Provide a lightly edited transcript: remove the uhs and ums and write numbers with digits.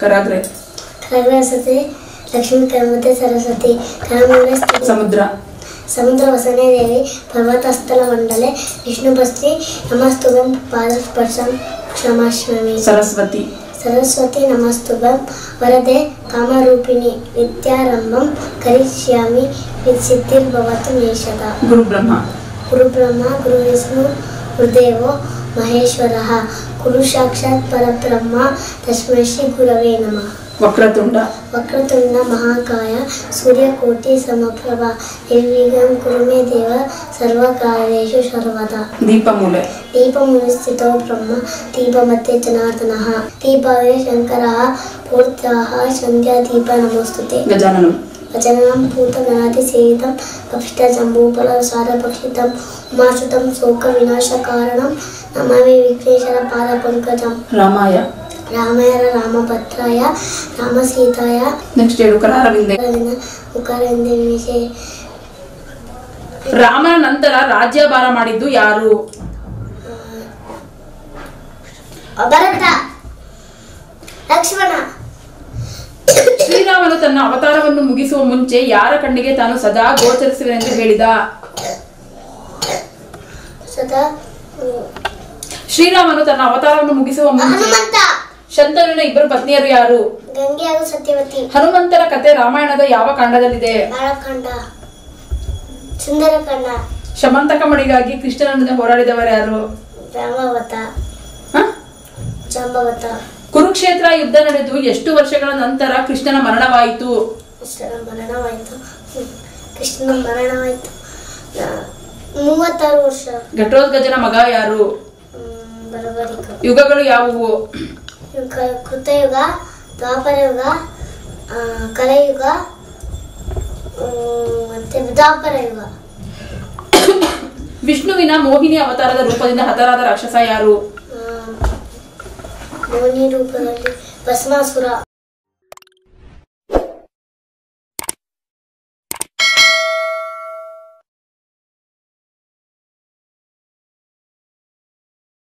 ಕರಾಗ್ರೆ ಕರಗ್ರಸತೆ ಲಕ್ಷ್ಮೀ ಕರ್ಮತೆ ಸರಸ್ವತಿ ಕರಮೂಲೆ ಸಮುದ್ರ ಸಮುದ್ರ ವಸನೆ ದೇವಿ ಪರ್ವತಸ್ಥಲ ಮಂಡಲೆ ವಿಷ್ಣುಪಸ್ತಿ ನಮಸ್ತುಭಂ ಪಾದಸ್ಪರ್ಶಂ ಕ್ಷಮಾಶ್ವಮಿ ಸರಸ್ವತಿ सरस्वती नमस्तुभं वरदे कामरूपिणी विद्यारंभं करिष्यामि विसिद्धिर्भवतु मे सदा गुरु ब्रह्मा गुरु गुरुविष्णु गुरुदेवो महेश्वरः गुरु साक्षात् परब्रह्म तस्मै श्री गुरवे नमः वक्रतुंड महाकाय सूर्यकोटि समप्रभा निर्विघ्नं कुरु मे देव सर्वकार्येषु सर्वदा दीपमूले स्थितो ब्रह्म दीपमध्ये जनार्दनः दीपावली शंकरः पूर्ताः संध्या दीप नमोस्तुते गजाननं भूतगणाधिसेवितं कपिष्टजम्बूफलसारभक्षितं उमासुतं शोकविनाशकारणं नमामि विघ्नेश्वर पादपङ्कजं रामाय रामभद्राय रामसीताय नेक्स्ट उकरारविंदे विषय ರಾಮನ ನಂತರ ರಾಜ್ಯಭಾರ ಮಾಡಿದ್ದು ಯಾರು? ಭರತ ಲಕ್ಷ್ಮಣ. ಶ್ರೀರಾಮನು ತನ್ನ ಅವತಾರವನ್ನು ಮುಗಿಸುವ ಮುಂಚೆ ಯಾರ ಕಣ್ಣಿಗೆ ತಾನು ಸದಾ ಗೋಚರಿಸುವೆನೆಂದು ಹೇಳಿದ? ಶ್ರೀರಾಮನು ತನ್ನ ಅವತಾರವನ್ನು ಮುಗಿಸುವ ಮುಂಚೆ ಶಂತನುವಿನ ಇಬ್ಬರು ಪತ್ನಿಯರು ಯಾರು? ಗಂಗೆ ಹಾಗೂ ಸತ್ಯವತಿ. ಹನುಮಂತನ ಕಥೆ ರಾಮಾಯಣದ ಯಾವ ಕಾಂಡದಲ್ಲಿದೆ? ಬಾಲಕಾಂಡ, ಸುಂದರಕಾಂಡ. ಶಮಂತಕ ಮಣಿಗಾಗಿ ಕೃಷ್ಣನೊಂದಿಗೆ ಹೋರಾಡಿದವರು ಯಾರು? ಜಾಂಬವತ. ಕುರುಕ್ಷೇತ್ರ ಯುದ್ಧ ನಡೆದು ಎಷ್ಟು ವರ್ಷಗಳ ನಂತರ ಕೃಷ್ಣನ ಮರಣವಾಯಿತು? ಕೃಷ್ಣನ ಮರಣವಾಯಿತು 36 ವರ್ಷ. ಘಟೋತ್ಕಚನ ಮಗ ಯಾರು? ಯುಗಗಳು ಯಾವುವು? ಕೃತಯುಗ, ದ್ವಾಪರಯುಗ, ಕಲಿಯುಗ ಮತ್ತೆ ದ್ವಾಪರ ಯುಗ. ವಿಷ್ಣುವಿನ ಮೋಹಿನಿ ಅವತಾರದ ರೂಪದಿಂದ ಹತರಾದ ರಾಕ್ಷಸ ಯಾರು? ಮೋಹಿನಿ ರೂಪದಲ್ಲಿ ಭಸ್ಮಾಸುರ.